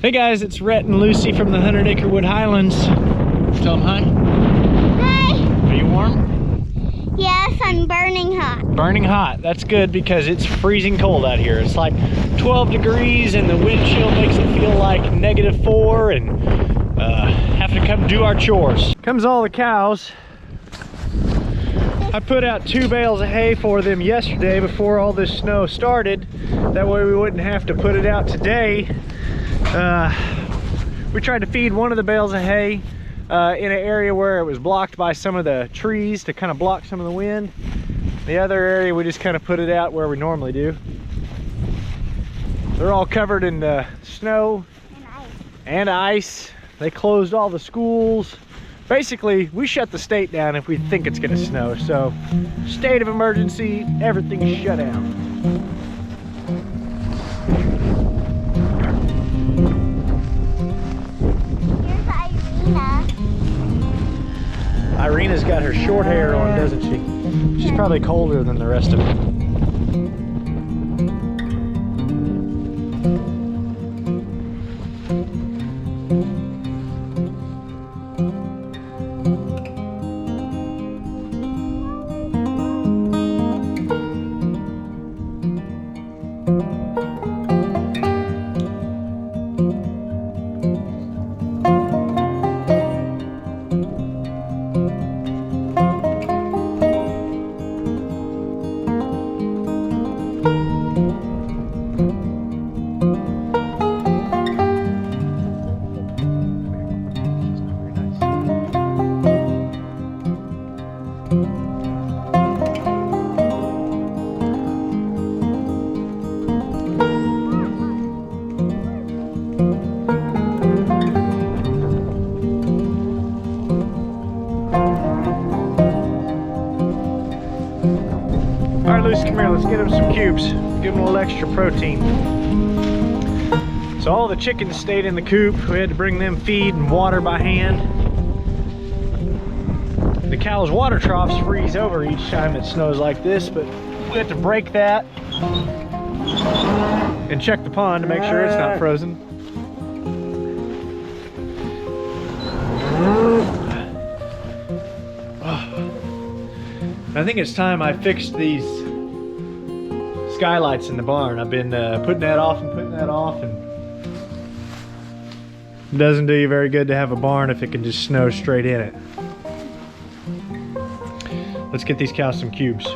Hey guys, it's Rhett and Lucy from the 100 Acre Wood Highlands. Tell them hi. Hi. Are you warm? Yes, I'm burning hot. Burning hot. That's good because it's freezing cold out here. It's like 12 degrees and the wind chill makes it feel like -4 and have to come do our chores. Comes all the cows. I put out 2 bales of hay for them yesterday before all this snow started. That way we wouldn't have to put it out today. We tried to feed one of the bales of hay in an area where it was blocked by some of the trees to kind of block some of the wind. The other area we just kind of put it out where we normally do. They're all covered in snow and ice. They closed all the schools. Basically, we shut the state down if we think it's gonna snow. So, state of emergency, everything's shut down. Irena's got her short hair on, doesn't she? She's probably colder than the rest of them. All right, Lucy, come here. Let's get them some cubes. Give them a little extra protein. So all the chickens stayed in the coop. We had to bring them feed and water by hand. The cows' water troughs freeze over each time it snows like this, but we have to break that and check the pond to make sure it's not frozen. I think it's time I fixed these skylights in the barn. I've been putting that off and putting that off, and it doesn't do you very good to have a barn if it can just snow straight in it. Let's get these cows some cubes.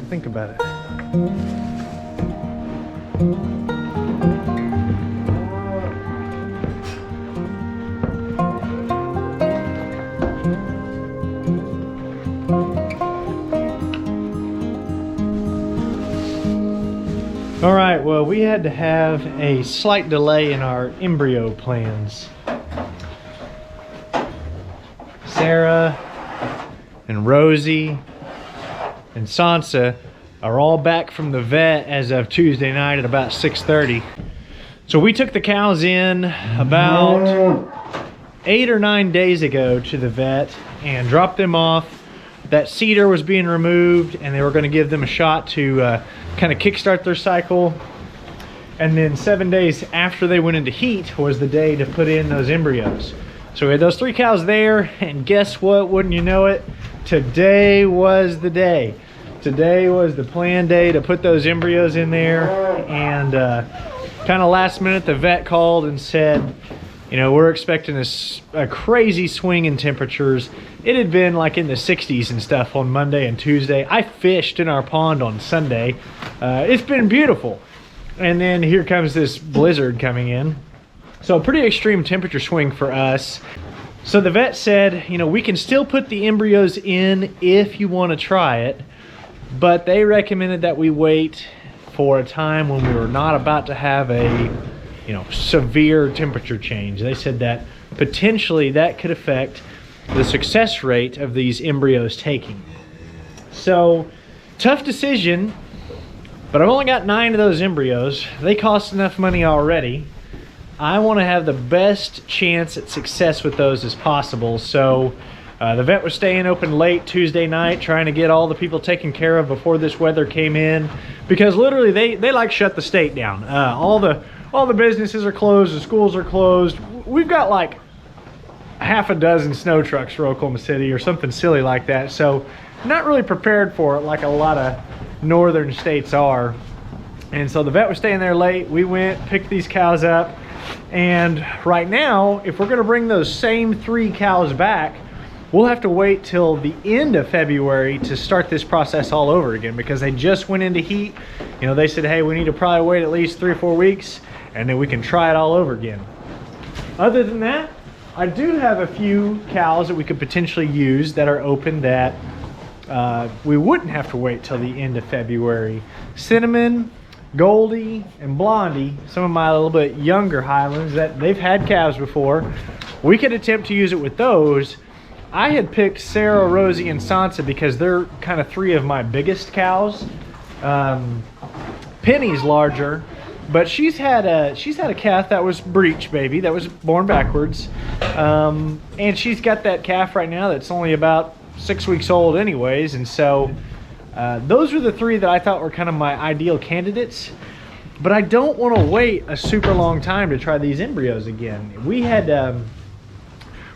Think about it. All right, well, we had to have a slight delay in our embryo plans. Sarah and Rosie and Sansa are all back from the vet as of Tuesday night at about 6:30. So we took the cows in about 8 or 9 days ago to the vet and dropped them off. That cedar was being removed and they were going to give them a shot to kind of kickstart their cycle. And then 7 days after they went into heat was the day to put in those embryos. So we had those 3 cows there, and guess what? Wouldn't you know it? Today was the day. Today was the planned day to put those embryos in there, and kind of last minute the vet called and said, You know, we're expecting a crazy swing in temperatures. It had been like in the 60s and stuff on Monday and Tuesday. I fished in our pond on Sunday. It's been beautiful. And then here comes this blizzard coming in. So a pretty extreme temperature swing for us. So the vet said, you know, we can still put the embryos in if you want to try it, but they recommended that we wait for a time when we were not about to have a, you know, severe temperature change. They said that potentially that could affect the success rate of these embryos taking. So tough decision, but I've only got 9 of those embryos. They cost enough money already. I want to have the best chance at success with those as possible. So the vet was staying open late Tuesday night, trying to get all the people taken care of before this weather came in, because literally they like shut the state down. All the businesses are closed, the schools are closed. We've got like half a dozen snow trucks for Oklahoma City or something silly like that. So not really prepared for it like a lot of northern states are. And so the vet was staying there late. We went, picked these cows up. And right now, if we're gonna bring those same 3 cows back, we'll have to wait till the end of February to start this process all over again, because they just went into heat. You know, they said, hey, we need to probably wait at least 3 or 4 weeks, and then we can try it all over again. Other than that, I do have a few cows that we could potentially use that are open that we wouldn't have to wait till the end of February. Cinnamon, Goldie, and Blondie, some of my little bit younger Highlands that they've had calves before. We could attempt to use it with those. I had picked Sarah, Rosie, and Sansa because they're kind of 3 of my biggest cows. Penny's larger, but she's had a calf that was breech baby, that was born backwards. And she's got that calf right now that's only about 6 weeks old anyways, and so those were the 3 that I thought were kind of my ideal candidates. But I don't want to wait a super long time to try these embryos again.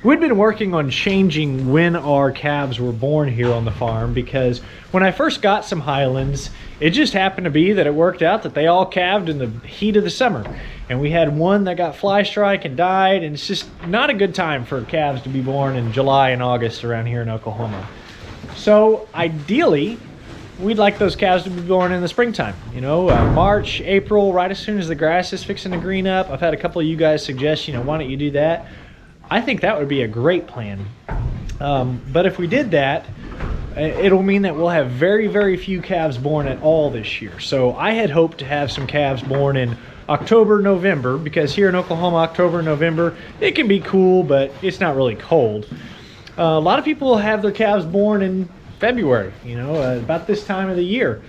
We'd been working on changing when our calves were born here on the farm, because when I first got some Highlands, it just happened to be that it worked out that they all calved in the heat of the summer. And we had one that got fly strike and died, and it's just not a good time for calves to be born in July and August around here in Oklahoma. So ideally, we'd like those calves to be born in the springtime, you know, March, April, right as soon as the grass is fixing to green up. I've had a couple of you guys suggest, you know, why don't you do that? I think that would be a great plan. But if we did that, it'll mean that we'll have very, very few calves born at all this year. So I had hoped to have some calves born in October, November, because here in Oklahoma, October, November, it can be cool, but it's not really cold. A lot of people have their calves born in February, you know, about this time of the year.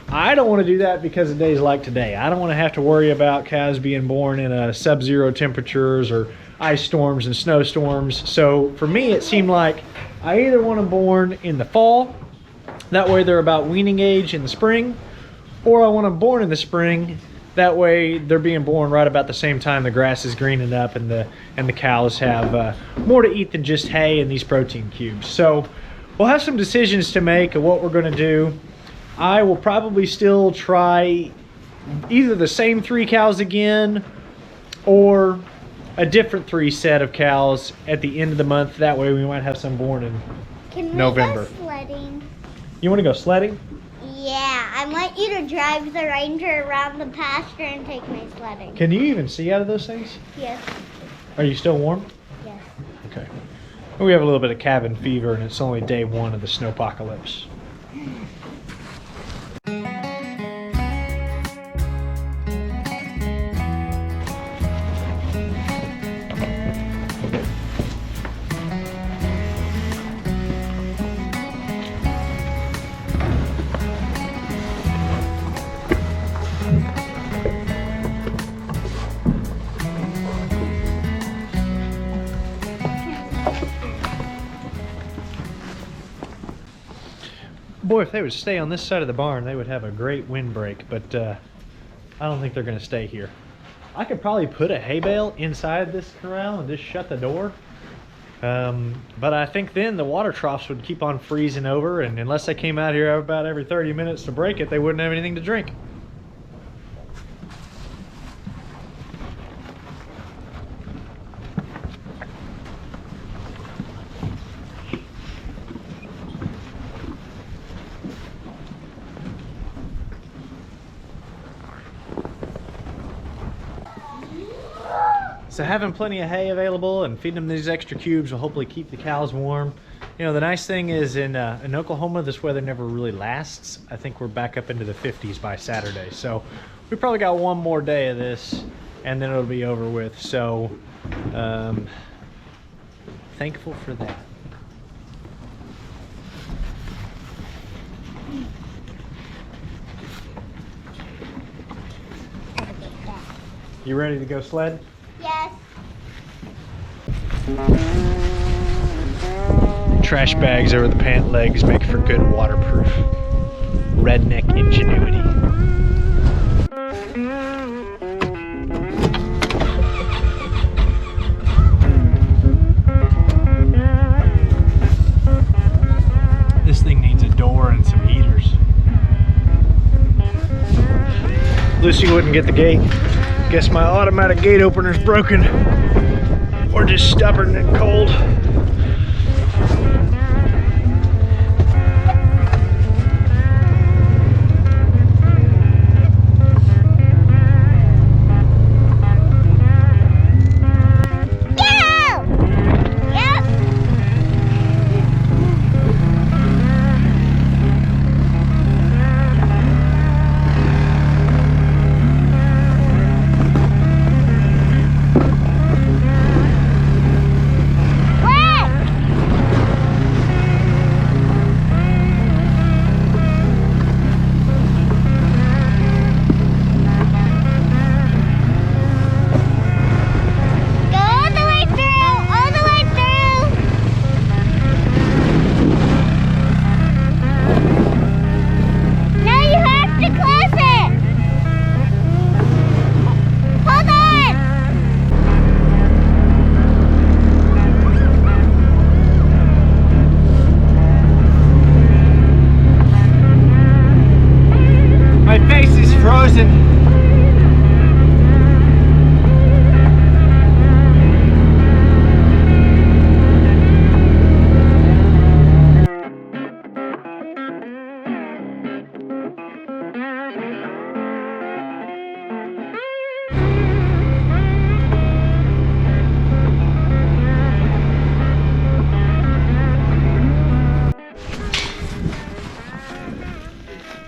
I don't want to do that because of days like today. I don't want to have to worry about calves being born in sub-zero temperatures or ice storms and snowstorms. So for me, it seemed like I either want them born in the fall, that way they're about weaning age in the spring, or I want them born in the spring, that way they're being born right about the same time the grass is greening up and the cows have more to eat than just hay and these protein cubes. So we'll have some decisions to make of what we're going to do. I will probably still try either the same 3 cows again or a different 3 set of cows at the end of the month. That way we might have some born in November. Can we go sledding? You want to go sledding? Yeah, I want you to drive the Ranger around the pasture and take me sledding. Can you even see out of those things? Yes. Are you still warm? Yes. Okay. We have a little bit of cabin fever and it's only day 1 of the snowpocalypse. Boy, if they would stay on this side of the barn, they would have a great windbreak, but I don't think they're going to stay here. I could probably put a hay bale inside this corral and just shut the door. But I think then the water troughs would keep on freezing over, and unless they came out here about every 30 minutes to break it, they wouldn't have anything to drink. So having plenty of hay available and feeding them these extra cubes will hopefully keep the cows warm. You know, the nice thing is in Oklahoma, this weather never really lasts. I think we're back up into the 50s by Saturday. So we probably got one more day of this and then it'll be over with. So thankful for that. You ready to go sled? Yes. Trash bags over the pant legs make for good waterproof. Redneck ingenuity. This thing needs a door and some heaters. Lucy wouldn't get the gate. Guess my automatic gate opener's broken. Or just stubborn and cold.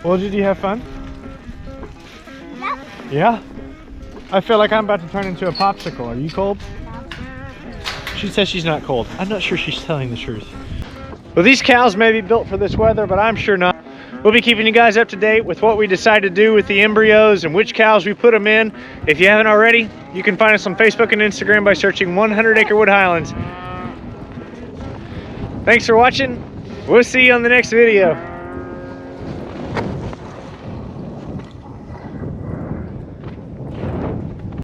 Well, did you have fun? Yep. Yeah? I feel like I'm about to turn into a popsicle. Are you cold? No. She says she's not cold. I'm not sure she's telling the truth. Well, these cows may be built for this weather, but I'm sure not. We'll be keeping you guys up to date with what we decide to do with the embryos and which cows we put them in. If you haven't already, you can find us on Facebook and Instagram by searching 100 Acre Wood Highlands. Thanks for watching. We'll see you on the next video.